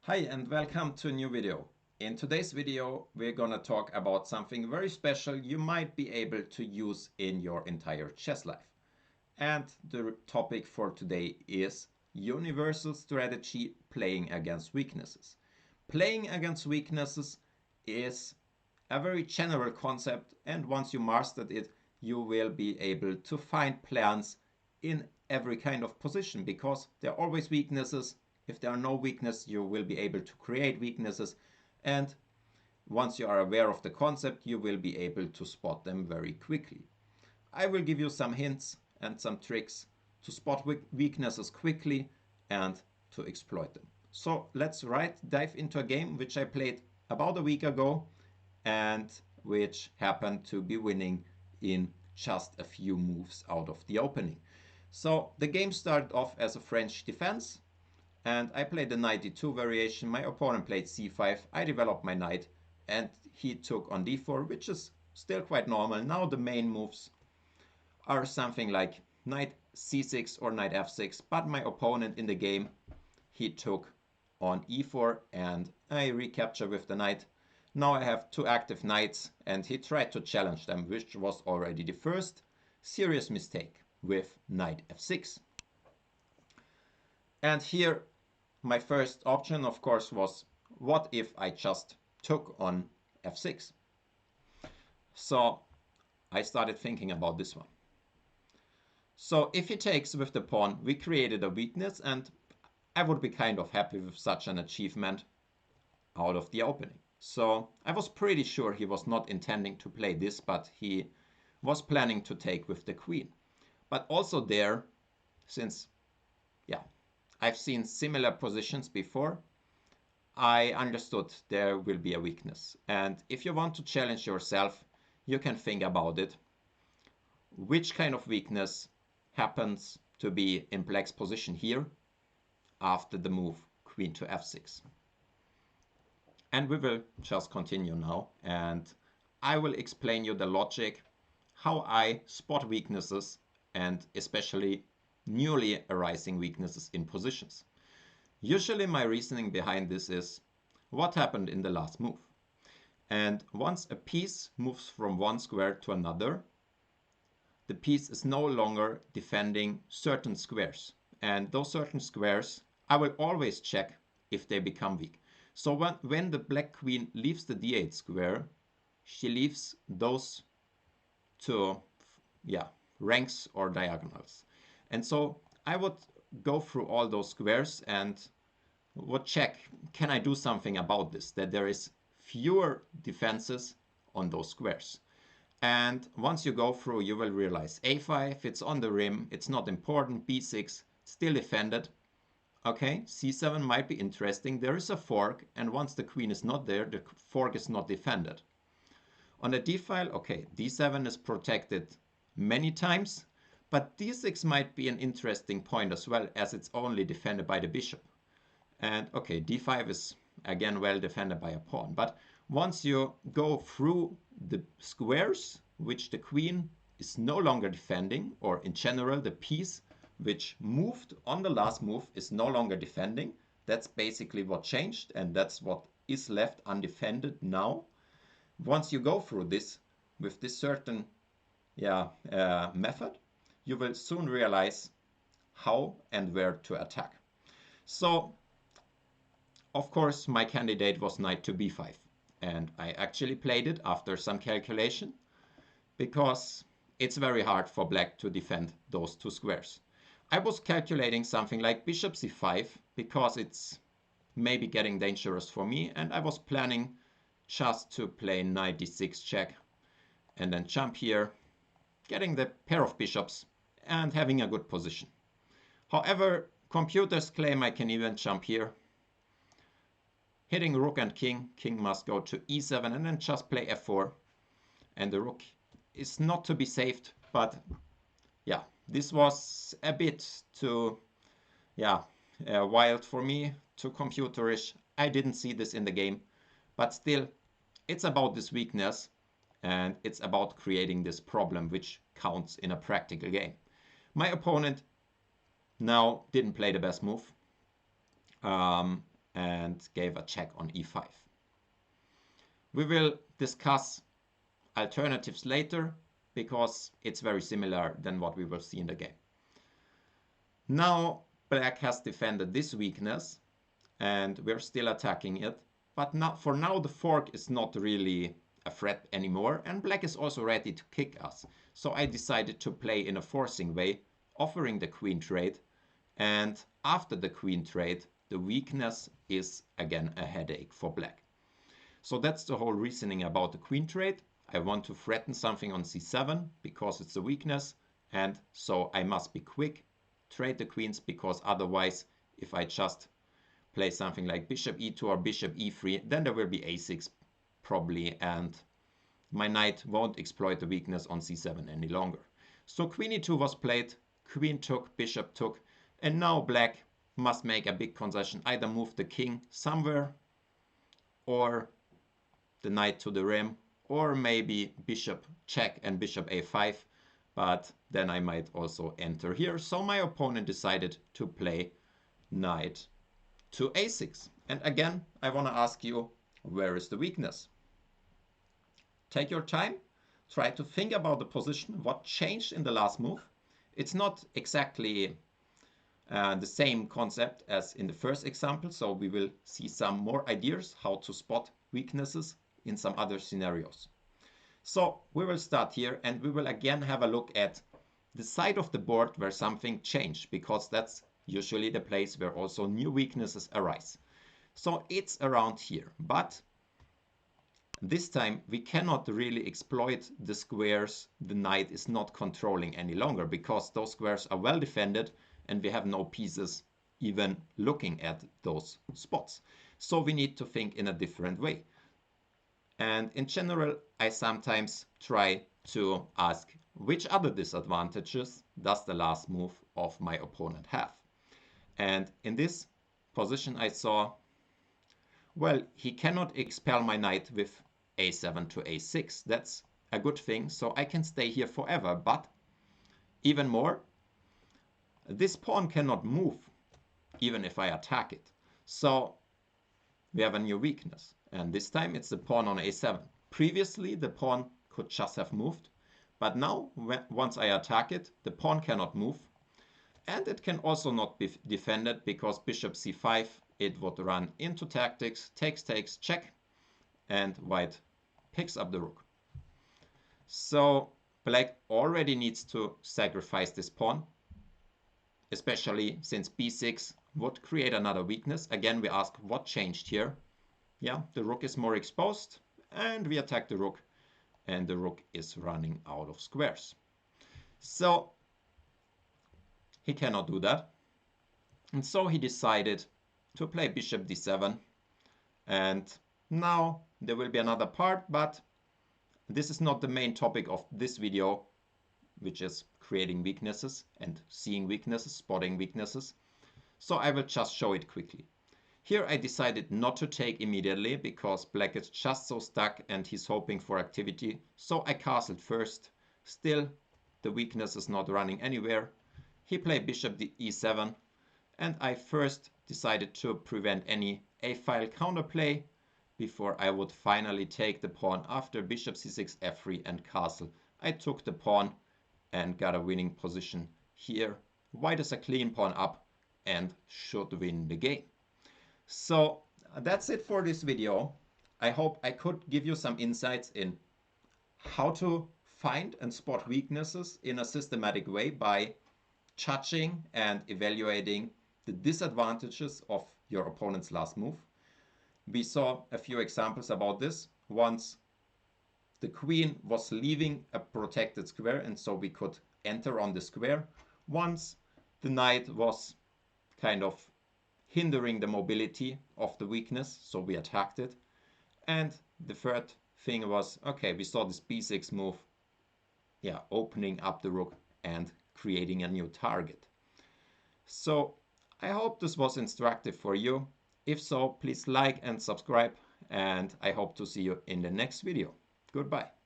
Hi and welcome to a new video. In today's video we're gonna talk about something very special you might be able to use in your entire chess life. And the topic for today is universal strategy playing against weaknesses. Playing against weaknesses is a very general concept, and once you mastered it you will be able to find plans in every kind of position because there are always weaknesses. If there are no weaknesses, you will be able to create weaknesses, and once you are aware of the concept you will be able to spot them very quickly. I will give you some hints and some tricks to spot weaknesses quickly and to exploit them. So let's dive into a game which I played about a week ago and which happened to be winning in just a few moves out of the opening. So the game started off as a French defense, and I played the knight d2 variation. My opponent played c5. I developed my knight and he took on d4, which is still quite normal. Now the main moves are something like knight c6 or knight f6, but my opponent in the game, he took on e4 and I recapture with the knight. Now I have two active knights and he tried to challenge them, which was already the first serious mistake with knight f6. And here my first option, of course, was what if I just took on f6? So I started thinking about this one. So if he takes with the pawn, we created a weakness, and I would be kind of happy with such an achievement out of the opening. So I was pretty sure he was not intending to play this, but he was planning to take with the queen. But also there, since, yeah, I've seen similar positions before, I understood there will be a weakness. And if you want to challenge yourself, you can think about it. Which kind of weakness happens to be in black's position here after the move queen to f6? And we will just continue now, and I will explain you the logic, how I spot weaknesses, and especially newly arising weaknesses in positions. Usually my reasoning behind this is what happened in the last move. And once a piece moves from one square to another, the piece is no longer defending certain squares. And those certain squares, I will always check if they become weak. So when the black queen leaves the d8 square, she leaves those two ranks or diagonals. And so I would go through all those squares and would check, can I do something about this, that there is fewer defenses on those squares. And once you go through, you will realize a5, it's on the rim, it's not important, b6, still defended. Okay, c7 might be interesting, there is a fork, and once the queen is not there, the fork is not defended. On the d file, okay, d7 is protected many times, but d6 might be an interesting point as well, as it's only defended by the bishop. And okay, d5 is again well defended by a pawn. But once you go through the squares which the queen is no longer defending, or in general the piece which moved on the last move is no longer defending, that's basically what changed, and that's what is left undefended now. Once you go through this with this certain method, you will soon realize how and where to attack. So of course my candidate was knight to b5, and I actually played it after some calculation because it's very hard for black to defend those two squares. I was calculating something like bishop c5 because it's maybe getting dangerous for me, and I was planning just to play knight d6 check and then jump here, getting the pair of bishops and having a good position. However, computers claim I can even jump here, hitting rook and king. King must go to e7 and then just play f4, and the rook is not to be saved. But yeah, this was a bit too wild for me, too computerish. I didn't see this in the game, but still it's about this weakness, and it's about creating this problem which counts in a practical game. My opponent now didn't play the best move, and and gave a check on e5. We will discuss alternatives later because it's very similar than what we will see in the game. Now black has defended this weakness and we're still attacking it, but now, for now the fork is not really a threat anymore, and black is also ready to kick us. So I decided to play in a forcing way, offering the queen trade, and after the queen trade the weakness is again a headache for black. So that's the whole reasoning about the queen trade. I want to threaten something on c7 because it's a weakness, and so I must be quick, trade the queens, because otherwise if I just play something like bishop e2 or bishop e3, then there will be a6 probably, and my knight won't exploit the weakness on c7 any longer. So queen e2 was played, queen took, bishop took, and now black must make a big concession, either move the king somewhere or the knight to the rim, or maybe bishop check and bishop a5, but then I might also enter here. So my opponent decided to play knight to a6. And again, I want to ask you, where is the weakness? Take your time, try to think about the position, what changed in the last move. It's not exactly the same concept as in the first example, so we will see some more ideas how to spot weaknesses in some other scenarios. So we will start here and we will again have a look at the side of the board where something changed, because that's usually the place where also new weaknesses arise. So it's around here, but this time we cannot really exploit the squares the knight is not controlling any longer, because those squares are well defended and we have no pieces even looking at those spots. So we need to think in a different way. And in general, I sometimes try to ask, which other disadvantages does the last move of my opponent have? And in this position I saw, well, he cannot expel my knight with a7 to a6. That's a good thing, so I can stay here forever. But even more, this pawn cannot move even if I attack it. So we have a new weakness, and this time it's the pawn on a7. Previously the pawn could just have moved, but now once I attack it, the pawn cannot move, and it can also not be defended, because bishop c5, it would run into tactics, takes, check, and white picks up the rook. So black already needs to sacrifice this pawn, especially since b6 would create another weakness. Again, we ask what changed here. Yeah, the rook is more exposed, and we attack the rook, and the rook is running out of squares. So he cannot do that. And so he decided to play bishop d7. And now there will be another part, but this is not the main topic of this video, which is creating weaknesses and seeing weaknesses, spotting weaknesses. So I will just show it quickly. Here I decided not to take immediately because black is just so stuck and he's hoping for activity. So I castled first. Still, the weakness is not running anywhere. He played bishop e7, and I first decided to prevent any a-file counterplay before I would finally take the pawn. After bishop c6, f3 and castle, I took the pawn and got a winning position here. White is a clean pawn up and should win the game. So that's it for this video. I hope I could give you some insights in how to find and spot weaknesses in a systematic way by judging and evaluating the disadvantages of your opponent's last move. We saw a few examples about this. Once the queen was leaving a protected square, and so we could enter on the square. Once the knight was kind of hindering the mobility of the weakness, so we attacked it. And the third thing was, okay, we saw this b6 move, yeah, opening up the rook and creating a new target. So I hope this was instructive for you. If so, please like and subscribe, and I hope to see you in the next video. Goodbye.